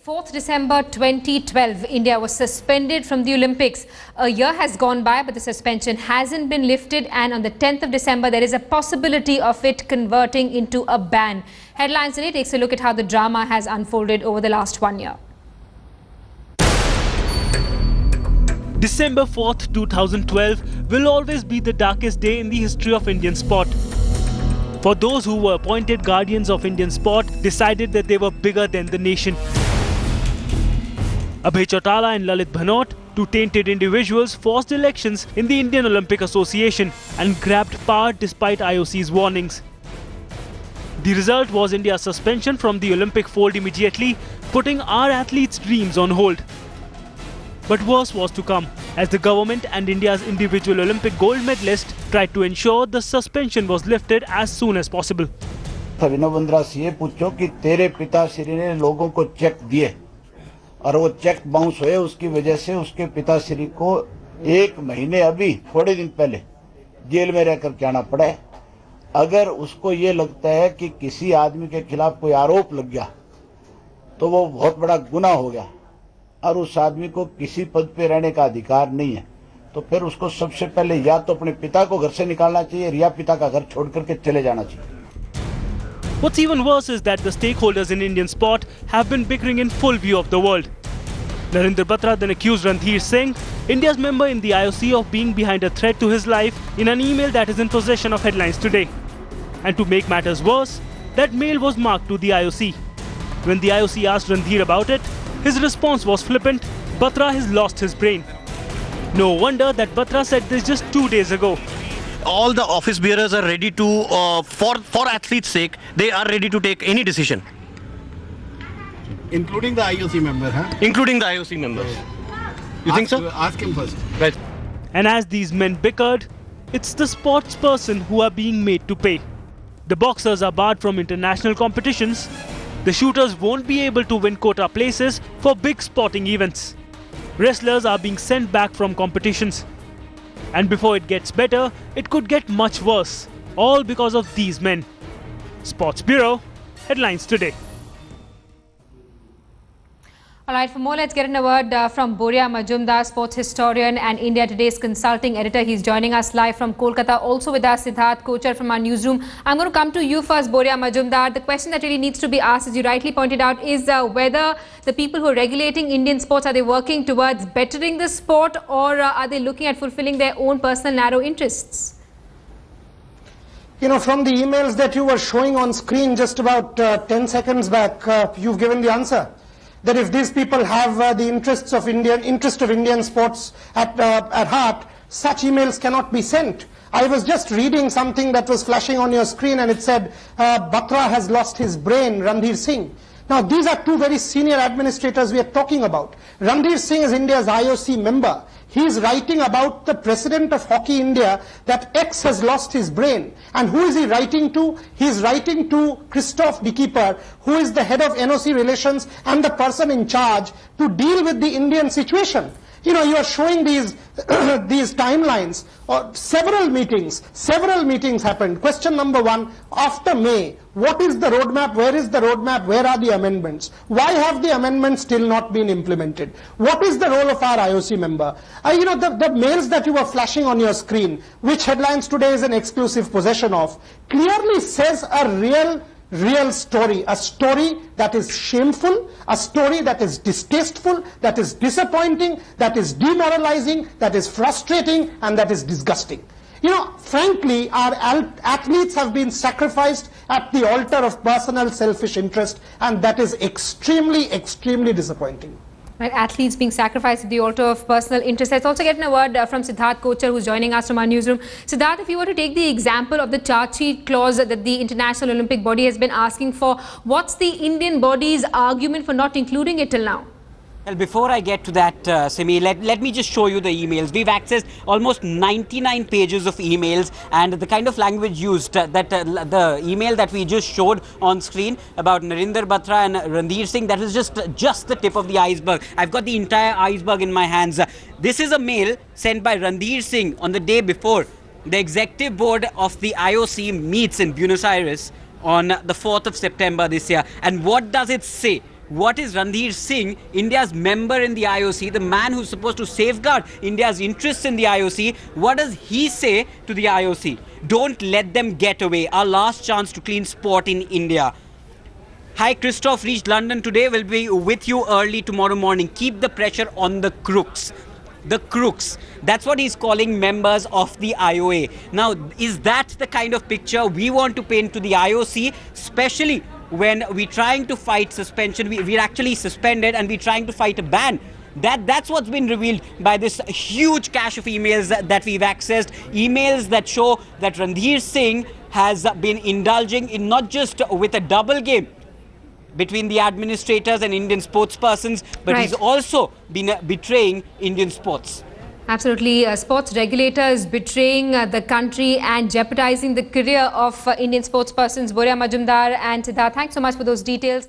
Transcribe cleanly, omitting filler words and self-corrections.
4th December 2012, India was suspended from the Olympics. A year has gone by, but the suspension hasn't been lifted, and on the 10th of December, there is a possibility of it converting into a ban. Headlines Today takes a look at how the drama has unfolded over the last 1 year. December 4th, 2012 will always be the darkest day in the history of Indian sport. For those who were appointed guardians of Indian sport, decided that they were bigger than the nation. Abhay Chautala and Lalit Bhanot, two tainted individuals, forced elections in the Indian Olympic Association and grabbed power despite IOC's warnings. The result was India's suspension from the Olympic fold immediately, putting our athletes' dreams on hold. But worse was to come, as the government and India's individual Olympic gold medalist tried to ensure the suspension was lifted as soon as possible. अभिनव बंद्रा से ये पूछो कि तेरे पिताश्री ने लोगों को check दिए और वो चेक बाउंस हुए, उसकी वजह से उसके पिताश्री को 1 महीने अभी थोड़े दिन पहले जेल में रहकर के आना पड़ा है। अगर उसको ये लगता है कि किसी आदमी के खिलाफ कोई आरोप लग गया तो वो बहुत बड़ा गुनाह हो गया और उस आदमी को किसी पद पे रहने का अधिकार नहीं है, तो फिर उसको सबसे पहले या तो अपने पिता को घर से निकालना चाहिए या पिता का घर छोड़ करके चले जाना चाहिए। What's even worse is that the stakeholders in Indian sport have been bickering in full view of the world. Narendra Batra then accused Randhir Singh, India's member in the IOC, of being behind a threat to his life in an email that is in possession of Headlines Today. And to make matters worse, that mail was marked to the IOC. When the IOC asked Randhir about it, his response was flippant: Batra has lost his brain. No wonder that Batra said this just 2 days ago. All the office bearers are ready to, for athletes' sake, they are ready to take any decision. Including the IOC member, huh? Including the IOC members. You think so? Ask him first. Right. And as these men bickered, it's the sportsperson who are being made to pay. The boxers are barred from international competitions. The shooters won't be able to win quota places for big sporting events. Wrestlers are being sent back from competitions. And before it gets better, it could get much worse. All because of these men. Sports Bureau, Headlines Today. All right, for more, let's get in a word from Boria Majumdar, sports historian and India Today's consulting editor. He's joining us live from Kolkata. Also with us, Siddharth Kochar from our newsroom. I'm going to come to you first, Boria Majumdar. The question that really needs to be asked, as you rightly pointed out, is whether the people who are regulating Indian sports, are they working towards bettering the sport, or are they looking at fulfilling their own personal narrow interests? You know, from the emails that you were showing on screen just about 10 seconds back, you've given the answer. That if these people have the interest of Indian sports at heart, such emails cannot be sent. I was just reading something that was flashing on your screen, and it said, Batra has lost his brain, Randhir Singh. Now, these are two very senior administrators we are talking about. Randhir Singh is India's IOC member. He is writing about the president of Hockey India that X has lost his brain. And who is he writing to? He is writing to Christophe de Keeper, who is the head of NOC relations and the person in charge to deal with the Indian situation. You know, you are showing these these timelines. Several meetings happened. Question number one, after May, what is the roadmap? Where is the roadmap? Where are the amendments? Why have the amendments still not been implemented? What is the role of our IOC member? You know, the mails that you were flashing on your screen, which Headlines Today is an exclusive possession of, clearly says a real story, a story that is shameful, a story that is distasteful, that is disappointing, that is demoralizing, that is frustrating, and that is disgusting. You know, frankly, our athletes have been sacrificed at the altar of personal selfish interest, and that is extremely, extremely disappointing. Right, athletes being sacrificed at the altar of personal interest. Let's also get a word from Siddharth Kochar, who's joining us from our newsroom. Siddharth, if you were to take the example of the charge sheet clause that the International Olympic Body has been asking for, what's the Indian body's argument for not including it till now? Well, before I get to that, Simi, let me just show you the emails. We've accessed almost 99 pages of emails, and the kind of language used, the email that we just showed on screen about Narendra Batra and Randhir Singh, that is just the tip of the iceberg. I've got the entire iceberg in my hands. This is a mail sent by Randhir Singh on the day before the executive board of the IOC meets in Buenos Aires on the 4th of September this year. And what does it say? what is Randhir Singh, India's member in the IOC, the man who's supposed to safeguard India's interests in the IOC, what does he say to the IOC? Don't let them get away. Our last chance to clean sport in India. Hi, Christoph reached London today. Will be with you early tomorrow morning. Keep the pressure on the crooks. The crooks. That's what he's calling members of the IOA. Now, is that the kind of picture we want to paint to the IOC, especially when we're trying to fight suspension? We're actually suspended and we're trying to fight a ban. That's what's been revealed by this huge cache of emails that we've accessed. Emails that show that Randhir Singh has been indulging in not just with a double game between the administrators and Indian sportspersons, but he's also been betraying Indian sports. Absolutely. Sports regulators betraying the country and jeopardizing the career of Indian sportspersons. Boria Majumdar and Siddharth, thanks so much for those details.